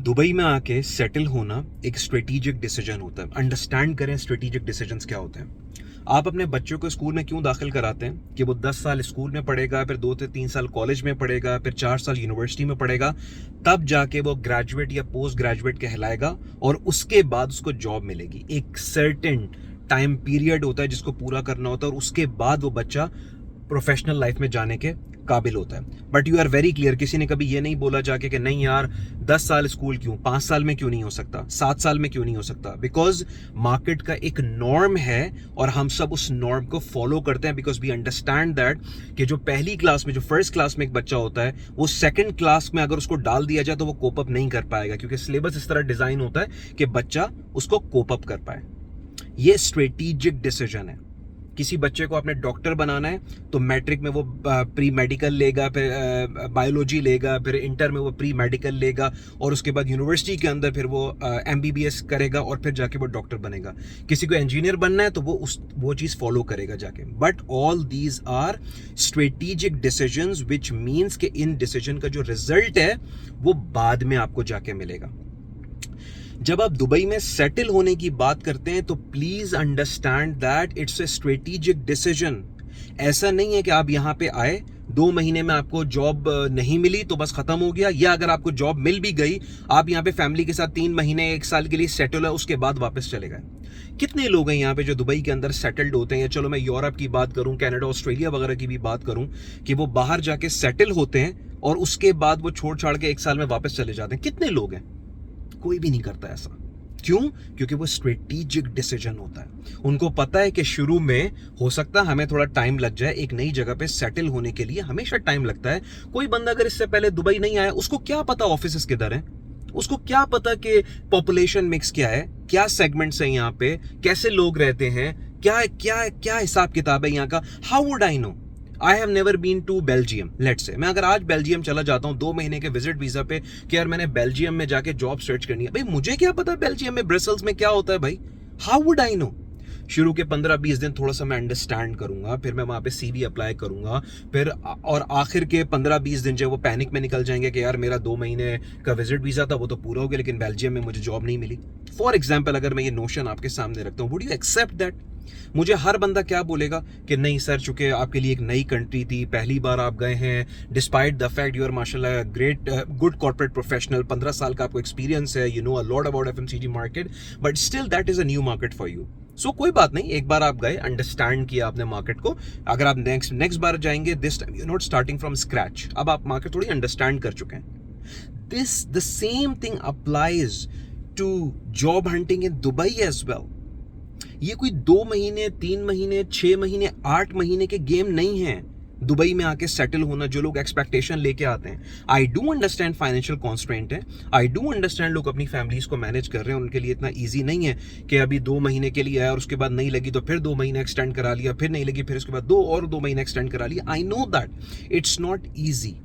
Dubai में आके settle होना एक स्ट्रेटेजिक डिसीजन होता है। अंडरस्टैंड करें स्ट्रेटेजिक डिसीजंस क्या होते हैं। आप अपने बच्चों को स्कूल में क्यों दाखिल कराते हैं कि वो 10 साल स्कूल में पढ़ेगा, फिर 2 से 3 साल कॉलेज में पढ़ेगा, फिर 4 साल यूनिवर्सिटी में पढ़ेगा, तब जाके वो ग्रेजुएट या पोस्ट ग्रेजुएट कहलाएगा और उसके बाद उसको जॉब मिलेगी। एक सर्टेन टाइम पीरियड होता है जिसको पूरा करना होता है और उसके बाद वो बच्चा प्रोफेशनल लाइफ में जाने के काबिल होता है। But you are very clear, किसी ने कभी ये नहीं बोला जाके कि नहीं यार 10 साल स्कूल क्यों, 5 साल में क्यों नहीं हो सकता, 7 साल में क्यों नहीं हो सकता। बिकॉज मार्केट का एक नॉर्म है और हम सब उस नॉर्म को फॉलो करते हैं बिकॉज वी अंडरस्टैंड दैट कि जो पहली क्लास में, जो फर्स्ट क्लास में एक बच्चा होता है, वो सेकंड क्लास में अगर उसको डाल दिया जाए तो वो कोप अप नहीं कर पाएगा, क्योंकि सिलेबस इस तरह डिजाइन होता है कि बच्चा उसको कोप अप कर पाए। ये स्ट्रेटेजिक डिसीजन है। किसी बच्चे को आपने डॉक्टर बनाना है तो मैट्रिक में वो प्री मेडिकल लेगा, फिर बायोलॉजी लेगा, फिर इंटर में वो प्री मेडिकल लेगा और उसके बाद यूनिवर्सिटी के अंदर फिर वो MBBS करेगा और फिर जाके वो डॉक्टर बनेगा। किसी को इंजीनियर बनना है तो वो चीज़ फॉलो करेगा जाके। But all these are strategic decisions which means कि इन डिसीजन का जो रिजल्ट है वो बाद में आपको जाके मिलेगा। जब आप दुबई में सेटल होने की बात करते हैं तो please understand that it's a strategic decision. ऐसा नहीं है कि आप यहां पे आए, 2 महीने में आपको जॉब नहीं मिली तो बस खत्म हो गया, या अगर आपको जॉब मिल भी गई आप यहां पे फैमिली के साथ 3 महीने 1 साल के लिए सेटल है, उसके बाद वापस चले गए। कितने लोग हैं यहाँ पे जो दुबई के अंदर सेटल्ड होते हैं, या चलो मैं यूरोप की बात करूं, कनाडा ऑस्ट्रेलिया वगैरह की भी बात करूं, कि वो बाहर जाके सेटल होते हैं और उसके बाद वो छोड़ छाड़ के 1 साल में वापस चले जाते हैं। कितने लोग हैं? कोई भी नहीं करता ऐसा। क्यों? क्योंकि वो स्ट्रेटेजिक डिसीजन होता है। उनको पता है कि शुरू में हो सकता है हमें थोड़ा टाइम लग जाए, एक नई जगह पे सेटल होने के लिए हमेशा टाइम लगता है। कोई बंदा अगर इससे पहले दुबई नहीं आया, उसको क्या पता ऑफिस किधर है, उसको क्या पता कि पॉपुलेशन मिक्स क्या है, क्या सेगमेंट्स है यहाँ पे, कैसे लोग रहते हैं, क्या क्या क्या हिसाब किताब है यहाँ का। How would I know? I have never been to Belgium, let's say मैं अगर आज बेल्जियम चला जाता हूँ 2 महीने के विजिट वीजा पे कि यार मैंने बेल्जियम में जाके जॉब सर्च करनी है, भाई मुझे क्या पता बेल्जियम में, ब्रसल्स में क्या होता है भाई? How would I no? शुरू के 15-20 दिन थोड़ा सा मैं अंडरस्टैंड करूंगा, फिर मैं वहां पे CV अप्लाई करूंगा, फिर और आखिर के 15-20 दिन जो वो पैनिक में निकल जाएंगे कि यार मेरा 2 महीने का विजिट वीजा था वो तो पूरा हो गया लेकिन बेल्जियम में मुझे जॉब नहीं मिली। फॉर एग्जाम्पल अगर मैं ये नोशन आपके सामने रखता हूँ, वुड यू एक्सेप्ट दैट? मुझे हर बंदा क्या बोलेगा कि नहीं सर, चूंकि आपके लिए एक नई कंट्री थी, पहली बार आप गए हैं, despite the fact you are माशाल्लाह ग्रेट गुड कॉर्पोरेट प्रोफेशनल, 15 साल का आपको एक्सपीरियंस है, you know a lot about FMCG market, but still that is a new market for you. So कोई बात नहीं, एक बार आप गए, अंडरस्टैंड किया आपने मार्केट को, अगर आप नेक्स्ट बार जाएंगे, this time you not starting from scratch, अब आप मार्केट थोड़ी अंडरस्टैंड कर चुके हैं। The same thing applies to job hunting in Dubai as well. ये कोई 2 महीने 3 महीने 6 महीने 8 महीने के गेम नहीं है दुबई में आके सेटल होना, जो लोग एक्सपेक्टेशन लेके आते हैं। I do understand financial constraint है, आई डू अंडरस्टैंड लोग अपनी फैमिलीज को मैनेज कर रहे हैं, उनके लिए इतना ईजी नहीं है कि अभी 2 महीने के लिए आया और उसके बाद नहीं लगी तो फिर 2 महीने एक्सटेंड करा लिया, फिर नहीं लगी फिर उसके बाद 2 महीने एक्सटेंड करा लिया। I know that it's not easy,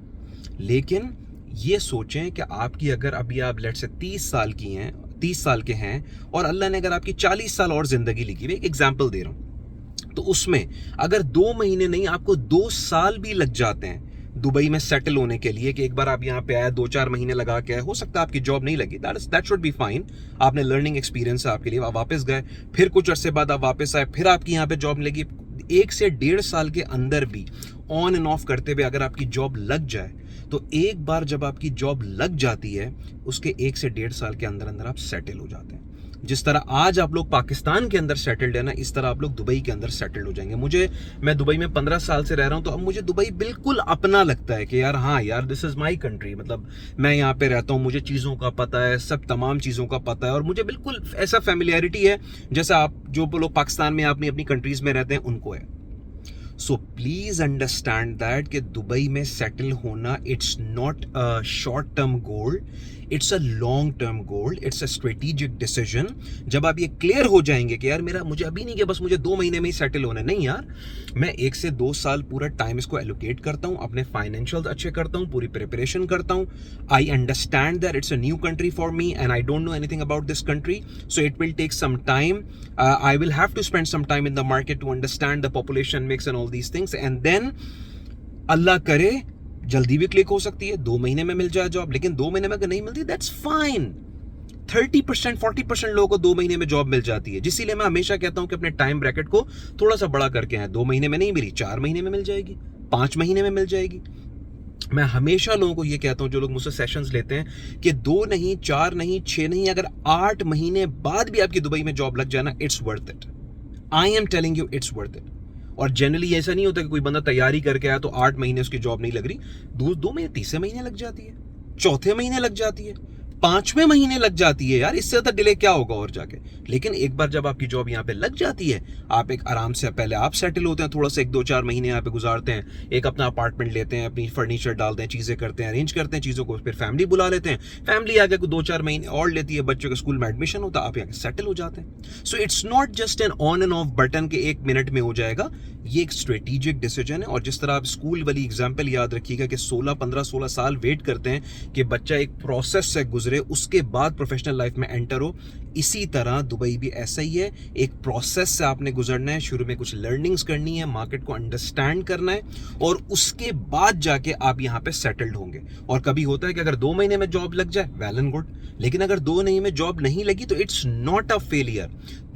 लेकिन ये सोचें कि आपकी अगर अभी आप लेट से 30 साल की हैं, 30 साल के हैं और अल्लाह ने अगर आपकी 40 साल और जिंदगी लिखी हुई, एक एग्जाम्पल दे रहा हूं, तो उसमें अगर 2 महीने नहीं आपको 2 साल भी लग जाते हैं दुबई में सेटल होने के लिए, कि एक बार आप यहाँ पे आए 2-4 महीने लगा के आए, हो सकता है आपकी जॉब नहीं लगी, दैट शुड बी फाइन, आपने लर्निंग एक्सपीरियंस है आपके लिए, आप वापस गए, फिर कुछ अरसे बाद आप वापस आए, फिर आपकी यहाँ पे जॉब लगी, 1 से 1.5 साल के अंदर भी ऑन एंड ऑफ करते हुए अगर आपकी जॉब लग जाए, तो एक बार जब आपकी जॉब लग जाती है उसके 1 से 1.5 साल के अंदर अंदर आप सेटल हो जाते हैं। जिस तरह आज आप लोग पाकिस्तान के अंदर सेटल्ड है ना, इस तरह आप लोग दुबई के अंदर सेटल्ड हो जाएंगे। मैं दुबई में 15 साल से रह रहा हूं, तो अब मुझे दुबई बिल्कुल अपना लगता है कि यार हाँ यार दिस इज माई कंट्री, मतलब मैं यहाँ पे रहता हूँ, मुझे चीज़ों का पता है, सब तमाम चीज़ों का पता है और मुझे बिल्कुल ऐसा फैमिलियरिटी है जैसा आप जो लोग पाकिस्तान में अपनी अपनी कंट्रीज में रहते हैं उनको है। सो प्लीज अंडरस्टैंड दैट कि दुबई में सेटल होना it's not a short term goal, it's a long term goal, it's a strategic decision. जब आप ये क्लियर हो जाएंगे कि यार मेरा मुझे अभी नहीं कि बस मुझे 2 महीने में ही सेटल होना है, नहीं यार मैं 1 से 2 साल पूरा टाइम इसको एलोकेट करता हूँ, अपने फाइनेंशियल्स अच्छे करता हूँ, पूरी प्रिपरेशन करता हूँ। I understand that it's a new country for me and I don't know anything about this country, so it will take some time, I will have to spend some time in the market to understand the population mix and all these things, and then अल्लाह करे जल्दी भी click हो सकती है, 2 महीने में मिल जाए job, लेकिन 2 महीने में अगर नहीं मिलती दैट्स फाइन। 30% 40% लोगों को 2 महीने में जॉब मिल जाती है, जिसलिए मैं हमेशा कहता हूं कि अपने टाइम ब्रैकेट को थोड़ा सा बड़ा करके आए। 2 महीने में नहीं मिली, 4 महीने में मिल जाएगी, 5 महीने में मिल जाएगी। मैं हमेशा लोगों को ये कहता हूं, जो लोग मुझसे सेशंस लेते हैं, कि 2 नहीं, 4 नहीं, 6 नहीं, अगर 8 महीने बाद भी आपकी दुबई में जॉब लग जाए ना, it's worth it. I am telling you, it's worth it. और जनरली ऐसा नहीं होता कि कोई बंदा तैयारी करके आया तो 8 महीने उसकी जॉब नहीं लग रही, 2 महीने, तीसरे महीने लग जाती है, चौथे महीने लग जाती है, 5वें महीने लग जाती है। यार, इससे ज्यादा डिले क्या होगा और जाके। लेकिन एक बार जब आपकी जॉब यहाँ पे लग जाती है, आप एक आराम से, पहले आप सेटल होते हैं, थोड़ा सा 1-2-4 महीने यहाँ पे गुजारते हैं, एक अपना अपार्टमेंट लेते हैं, अपनी फर्नीचर डालते हैं, चीजें करते हैं, अरेंज करते हैं चीजों को, फिर फैमिली बुला लेते हैं, फैमिली आगे 2-4 महीने और लेती है, बच्चों के स्कूल में एडमिशन होता है, आप यहाँ सेटल हो जाते हैं। So it's not just an on end off button के 1 मिनट में हो जाएगा, ये एक स्ट्रेटेजिक डिसीजन है। और जिस तरह आप स्कूल वाली एग्जाम्पल याद रखिएगा कि 15-16 साल वेट करते हैं कि बच्चा एक प्रोसेस से गुजरे, उसके बाद प्रोफेशनल लाइफ में एंटर हो, इसी तरह दुबई भी ऐसा ही है। एक प्रोसेस से आपने गुजरना है, शुरू में कुछ लर्निंग्स करनी है, मार्केट को अंडरस्टैंड करना है, और उसके बाद जाके आप यहाँ पे सेटल्ड होंगे। और कभी होता है कि अगर 2 महीने में जॉब लग जाए, वेल एंड गुड, लेकिन अगर 2 महीने में जॉब नहीं लगी तो it's not a failure.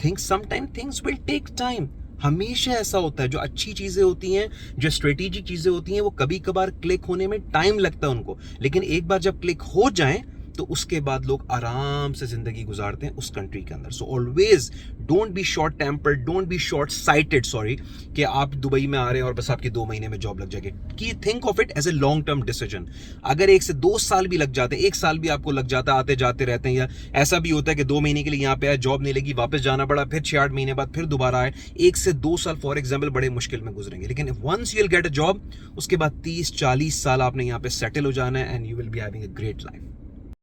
Things will take time. हमेशा ऐसा होता है, जो अच्छी चीजें होती हैं, जो स्ट्रेटेजिक चीजें होती हैं, वो कभी कभार क्लिक होने में टाइम लगता है उनको, लेकिन एक बार जब क्लिक हो जाएं तो उसके बाद लोग आराम से जिंदगी गुजारते हैं उस कंट्री के अंदर। So always don't be short tempered, don't be short sighted, sorry, कि आप दुबई में आ रहे हैं और बस आपकी 2 महीने में जॉब लग जाएगी। कि think of it as a long term decision. अगर 1 से 2 साल भी लग जाते हैं, 1 साल भी आपको लग जाता है, आते जाते रहते हैं, या ऐसा भी होता है कि 2 महीने के लिए यहाँ पे आए, जॉब नहीं लगी, वापस जाना पड़ा, फिर 6-8 महीने बाद फिर दोबारा आए, 1 से 2 साल फॉर एग्जाम्पल बड़े मुश्किल में गुजरेंगे। लेकिन once you will get a job, उसके बाद 30-40 साल आपने यहाँ पे सेटल हो जाना है, and you will be having a great life.